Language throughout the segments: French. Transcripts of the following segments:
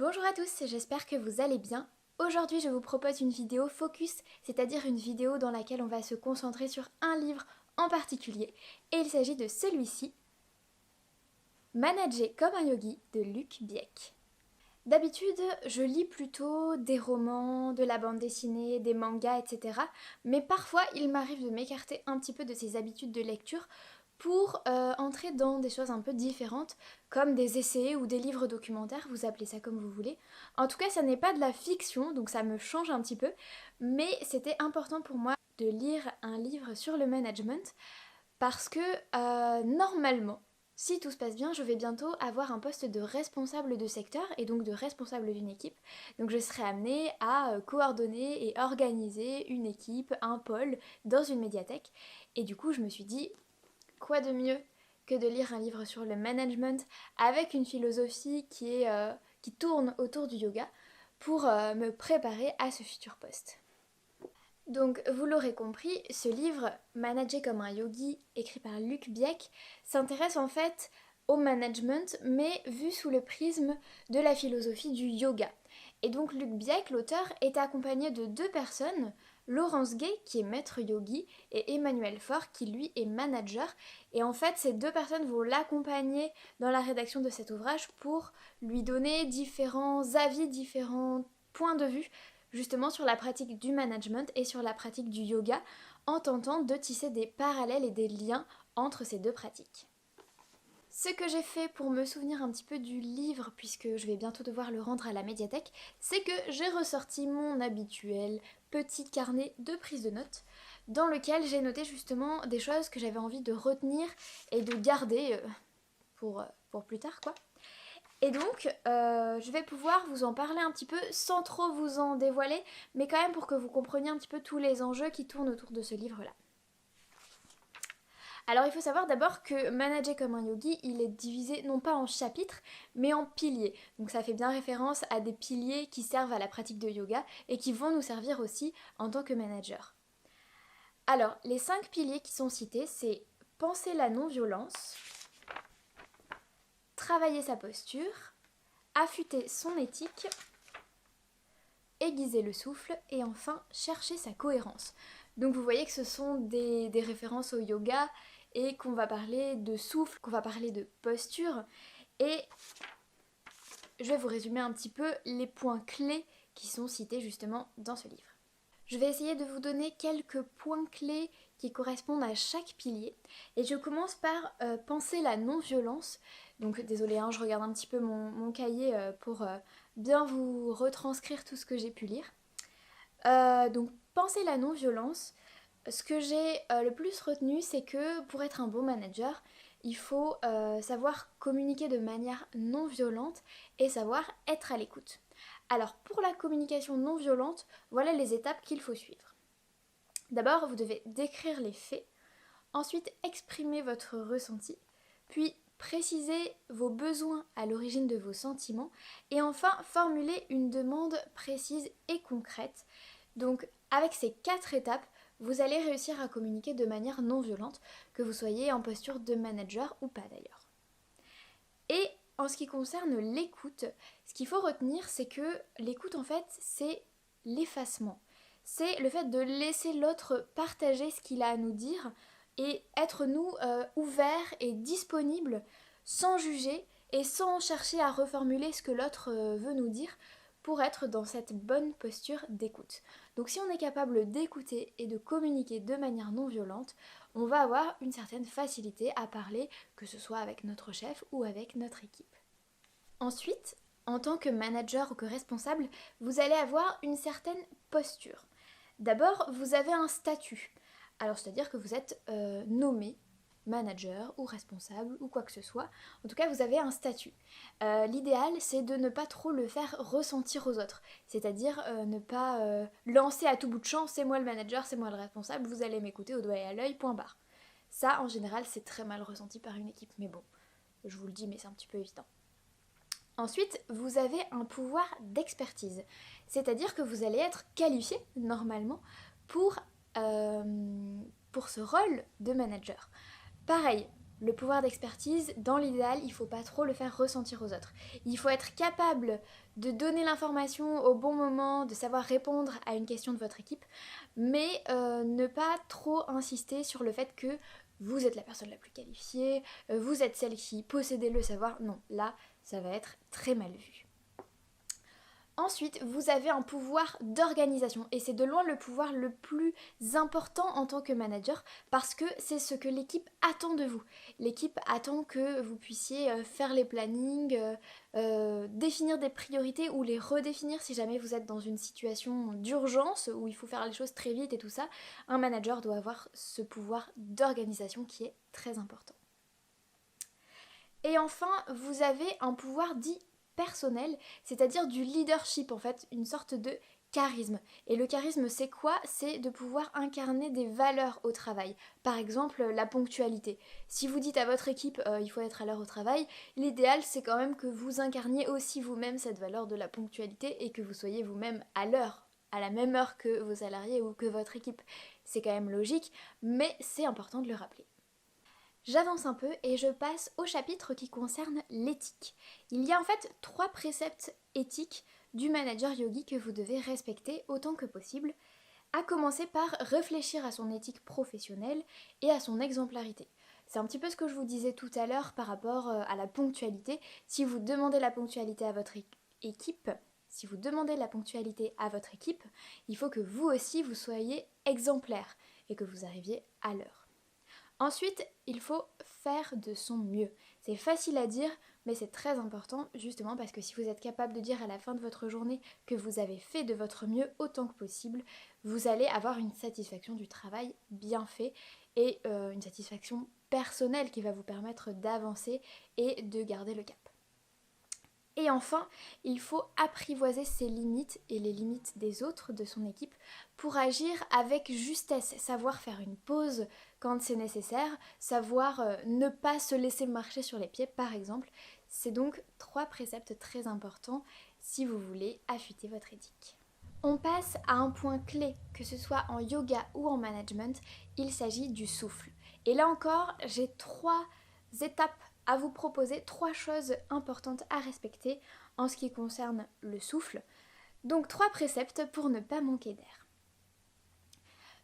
Bonjour à tous, j'espère que vous allez bien. Aujourd'hui je vous propose une vidéo focus, c'est-à-dire une vidéo dans laquelle on va se concentrer sur un livre en particulier. Et il s'agit de celui-ci, Manager comme un yogi de Luc Biek. D'habitude, je lis plutôt des romans, de la bande dessinée, des mangas, etc. Mais parfois, il m'arrive de m'écarter un petit peu de ces habitudes de lecture pour entrer dans des choses un peu différentes, comme des essais ou des livres documentaires, vous appelez ça comme vous voulez. En tout cas, ça n'est pas de la fiction, donc ça me change un petit peu, mais c'était important pour moi de lire un livre sur le management, parce que normalement, si tout se passe bien, je vais bientôt avoir un poste de responsable de secteur et donc de responsable d'une équipe. Donc je serai amenée à coordonner et organiser une équipe, un pôle dans une médiathèque. Et du coup, je me suis dit, quoi de mieux que de lire un livre sur le management avec une philosophie qui tourne autour du yoga pour me préparer à ce futur poste. Donc, vous l'aurez compris, ce livre, Manager comme un yogi, écrit par Luc Biek, s'intéresse en fait au management, mais vu sous le prisme de la philosophie du yoga. Et donc, Luc Biek, l'auteur, est accompagné de deux personnes, Laurence Gay, qui est maître yogi, et Emmanuel Faure, qui lui est manager. Et en fait, ces deux personnes vont l'accompagner dans la rédaction de cet ouvrage pour lui donner différents avis, différents points de vue justement sur la pratique du management et sur la pratique du yoga, en tentant de tisser des parallèles et des liens entre ces deux pratiques. Ce que j'ai fait pour me souvenir un petit peu du livre, puisque je vais bientôt devoir le rendre à la médiathèque, c'est que j'ai ressorti mon habituel petit carnet de prise de notes, dans lequel j'ai noté justement des choses que j'avais envie de retenir et de garder pour plus tard quoi. Et donc, je vais pouvoir vous en parler un petit peu sans trop vous en dévoiler, mais quand même pour que vous compreniez un petit peu tous les enjeux qui tournent autour de ce livre-là. Alors il faut savoir d'abord que Manager comme un yogi, il est divisé non pas en chapitres, mais en piliers. Donc ça fait bien référence à des piliers qui servent à la pratique de yoga et qui vont nous servir aussi en tant que manager. Alors, les 5 piliers qui sont cités, c'est penser la non-violence, travailler sa posture, affûter son éthique, aiguiser le souffle et enfin chercher sa cohérence. Donc vous voyez que ce sont des références au yoga et qu'on va parler de souffle, qu'on va parler de posture et je vais vous résumer un petit peu les points clés qui sont cités justement dans ce livre. Je vais essayer de vous donner quelques points clés qui correspondent à chaque pilier et je commence par penser la non-violence. Donc désolée, je regarde un petit peu mon cahier pour bien vous retranscrire tout ce que j'ai pu lire. Donc penser la non-violence, ce que j'ai le plus retenu, c'est que pour être un bon manager, il faut savoir communiquer de manière non violente et savoir être à l'écoute. Alors pour la communication non violente, voilà les étapes qu'il faut suivre. D'abord, vous devez décrire les faits, ensuite exprimer votre ressenti, puis préciser vos besoins à l'origine de vos sentiments et enfin formuler une demande précise et concrète. Donc avec ces 4 étapes, vous allez réussir à communiquer de manière non violente, que vous soyez en posture de manager ou pas d'ailleurs. Et en ce qui concerne l'écoute, ce qu'il faut retenir, c'est que l'écoute en fait, c'est l'effacement. C'est le fait de laisser l'autre partager ce qu'il a à nous dire et être nous ouverts et disponibles sans juger et sans chercher à reformuler ce que l'autre veut nous dire pour être dans cette bonne posture d'écoute. Donc si on est capable d'écouter et de communiquer de manière non violente, on va avoir une certaine facilité à parler, que ce soit avec notre chef ou avec notre équipe. Ensuite, en tant que manager ou que responsable, vous allez avoir une certaine posture. D'abord, vous avez un statut. Alors, c'est-à-dire que vous êtes nommé manager ou responsable ou quoi que ce soit. En tout cas, vous avez un statut. L'idéal, c'est de ne pas trop le faire ressentir aux autres. C'est-à-dire ne pas lancer à tout bout de champ, c'est moi le manager, c'est moi le responsable, vous allez m'écouter au doigt et à l'œil, point barre. Ça, en général, c'est très mal ressenti par une équipe. Mais bon, je vous le dis, mais c'est un petit peu évident. Ensuite, vous avez un pouvoir d'expertise, c'est-à-dire que vous allez être qualifié normalement pour ce rôle de manager. Pareil, Le pouvoir d'expertise, dans l'idéal, il ne faut pas trop le faire ressentir aux autres. Il faut être capable de donner l'information au bon moment, de savoir répondre à une question de votre équipe, mais ne pas trop insister sur le fait que vous êtes la personne la plus qualifiée, vous êtes celle qui possédait le savoir. Non, là, ça va être très mal vu. Ensuite, vous avez un pouvoir d'organisation et c'est de loin le pouvoir le plus important en tant que manager parce que c'est ce que l'équipe attend de vous. L'équipe attend que vous puissiez faire les plannings, définir des priorités ou les redéfinir si jamais vous êtes dans une situation d'urgence où il faut faire les choses très vite et tout ça. Un manager doit avoir ce pouvoir d'organisation qui est très important. Et enfin, vous avez un pouvoir dit personnel, c'est-à-dire du leadership en fait, une sorte de charisme. Et le charisme, c'est quoi? C'est de pouvoir incarner des valeurs au travail. Par exemple, la ponctualité. Si vous dites à votre équipe il faut être à l'heure au travail, l'idéal c'est quand même que vous incarniez aussi vous-même cette valeur de la ponctualité et que vous soyez vous-même à l'heure, à la même heure que vos salariés ou que votre équipe. C'est quand même logique, mais c'est important de le rappeler. J'avance un peu et je passe au chapitre qui concerne l'éthique. Il y a en fait 3 préceptes éthiques du manager yogi que vous devez respecter autant que possible, à commencer par réfléchir à son éthique professionnelle et à son exemplarité. C'est un petit peu ce que je vous disais tout à l'heure par rapport à la ponctualité. Si vous demandez la ponctualité à votre équipe, il faut que vous aussi vous soyez exemplaire et que vous arriviez à l'heure. Ensuite, il faut faire de son mieux. C'est facile à dire, mais c'est très important justement parce que si vous êtes capable de dire à la fin de votre journée que vous avez fait de votre mieux autant que possible, vous allez avoir une satisfaction du travail bien fait et une satisfaction personnelle qui va vous permettre d'avancer et de garder le cap. Et enfin, il faut apprivoiser ses limites et les limites des autres, de son équipe, pour agir avec justesse, savoir faire une pause quand c'est nécessaire, savoir ne pas se laisser marcher sur les pieds par exemple. C'est donc 3 préceptes très importants si vous voulez affûter votre éthique. On passe à un point clé, que ce soit en yoga ou en management, il s'agit du souffle. Et là encore, j'ai 3 étapes à vous proposer, 3 choses importantes à respecter en ce qui concerne le souffle. Donc 3 préceptes pour ne pas manquer d'air.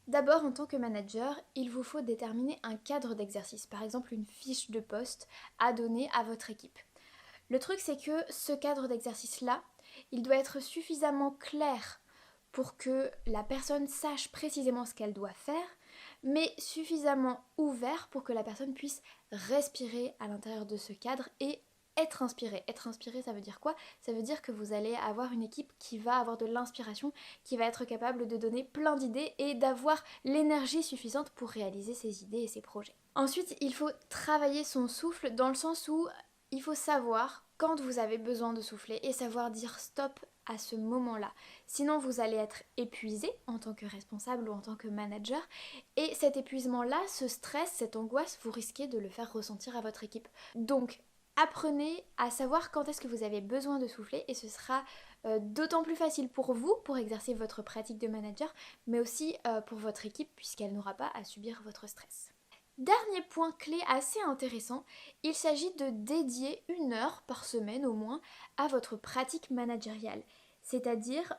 D'abord, en tant que manager, il vous faut déterminer un cadre d'exercice, par exemple une fiche de poste à donner à votre équipe. Le truc, c'est que ce cadre d'exercice-là, il doit être suffisamment clair pour que la personne sache précisément ce qu'elle doit faire, mais suffisamment ouvert pour que la personne puisse respirer à l'intérieur de ce cadre et être inspiré. Être inspiré, ça veut dire quoi? Ça veut dire que vous allez avoir une équipe qui va avoir de l'inspiration, qui va être capable de donner plein d'idées et d'avoir l'énergie suffisante pour réaliser ses idées et ses projets. Ensuite, il faut travailler son souffle dans le sens où il faut savoir quand vous avez besoin de souffler et savoir dire stop à ce moment-là. Sinon, vous allez être épuisé en tant que responsable ou en tant que manager. Et cet épuisement-là, ce stress, cette angoisse, vous risquez de le faire ressentir à votre équipe. Donc, apprenez à savoir quand est-ce que vous avez besoin de souffler et ce sera d'autant plus facile pour vous, pour exercer votre pratique de manager, mais aussi pour votre équipe puisqu'elle n'aura pas à subir votre stress. Dernier point clé assez intéressant, il s'agit de dédier 1 heure par semaine au moins à votre pratique managériale, c'est-à-dire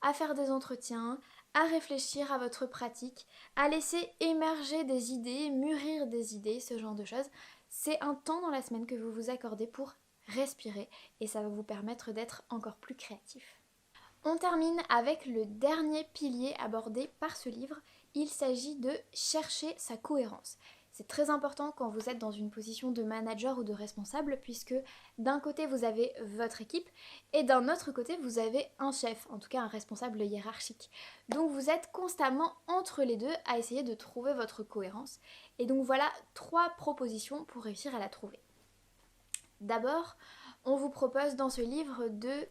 à faire des entretiens, à réfléchir à votre pratique, à laisser émerger des idées, mûrir des idées, ce genre de choses. C'est un temps dans la semaine que vous vous accordez pour respirer et ça va vous permettre d'être encore plus créatif. On termine avec le dernier pilier abordé par ce livre, il s'agit de chercher sa cohérence. C'est très important quand vous êtes dans une position de manager ou de responsable puisque d'un côté vous avez votre équipe et d'un autre côté vous avez un chef, en tout cas un responsable hiérarchique. Donc vous êtes constamment entre les deux à essayer de trouver votre cohérence. Et donc voilà 3 propositions pour réussir à la trouver. D'abord, on vous propose dans ce livre de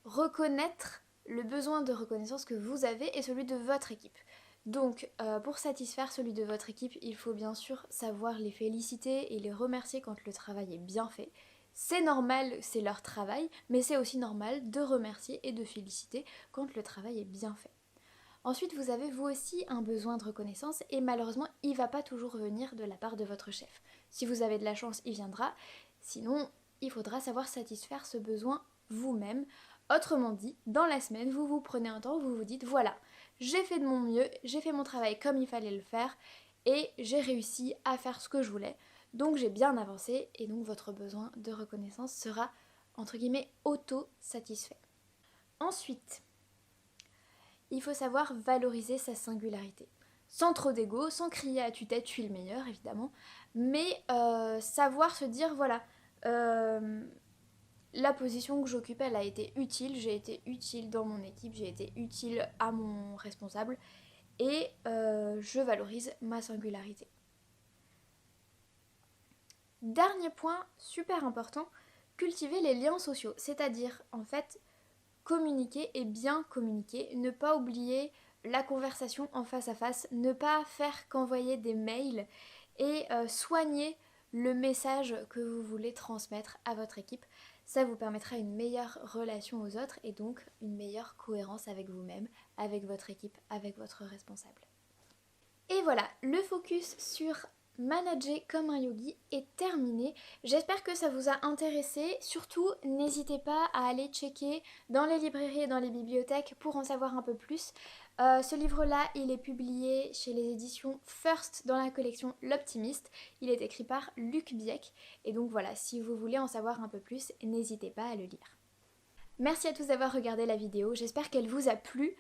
reconnaître le besoin de reconnaissance que vous avez et celui de votre équipe. Donc, pour satisfaire celui de votre équipe, il faut bien sûr savoir les féliciter et les remercier quand le travail est bien fait. C'est normal, c'est leur travail, mais c'est aussi normal de remercier et de féliciter quand le travail est bien fait. Ensuite, vous avez vous aussi un besoin de reconnaissance et malheureusement, il ne va pas toujours venir de la part de votre chef. Si vous avez de la chance, il viendra. Sinon, il faudra savoir satisfaire ce besoin vous-même. Autrement dit, dans la semaine, vous vous prenez un temps, vous vous dites voilà, j'ai fait de mon mieux, j'ai fait mon travail comme il fallait le faire et j'ai réussi à faire ce que je voulais. Donc j'ai bien avancé et donc votre besoin de reconnaissance sera entre guillemets auto-satisfait. Ensuite, il faut savoir valoriser sa singularité. Sans trop d'ego, sans crier à tue-tête, je suis le meilleur évidemment, mais savoir se dire voilà, la position que j'occupe elle a été utile, j'ai été utile dans mon équipe, j'ai été utile à mon responsable et je valorise ma singularité. Dernier point super important, cultiver les liens sociaux, c'est-à-dire en fait communiquer et bien communiquer, ne pas oublier la conversation en face à face, ne pas faire qu'envoyer des mails et soigner le message que vous voulez transmettre à votre équipe. Ça vous permettra une meilleure relation aux autres et donc une meilleure cohérence avec vous-même, avec votre équipe, avec votre responsable. Et voilà, le focus sur manager comme un yogi est terminé. J'espère que ça vous a intéressé. Surtout, n'hésitez pas à aller checker dans les librairies et dans les bibliothèques pour en savoir un peu plus. Ce livre-là, il est publié chez les éditions First dans la collection L'Optimiste. Il est écrit par Luc Biec. Et donc voilà, si vous voulez en savoir un peu plus, n'hésitez pas à le lire. Merci à tous d'avoir regardé la vidéo. J'espère qu'elle vous a plu.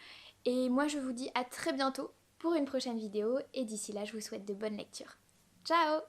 Et moi, je vous dis à très bientôt pour une prochaine vidéo et d'ici là je vous souhaite de bonnes lectures. Ciao!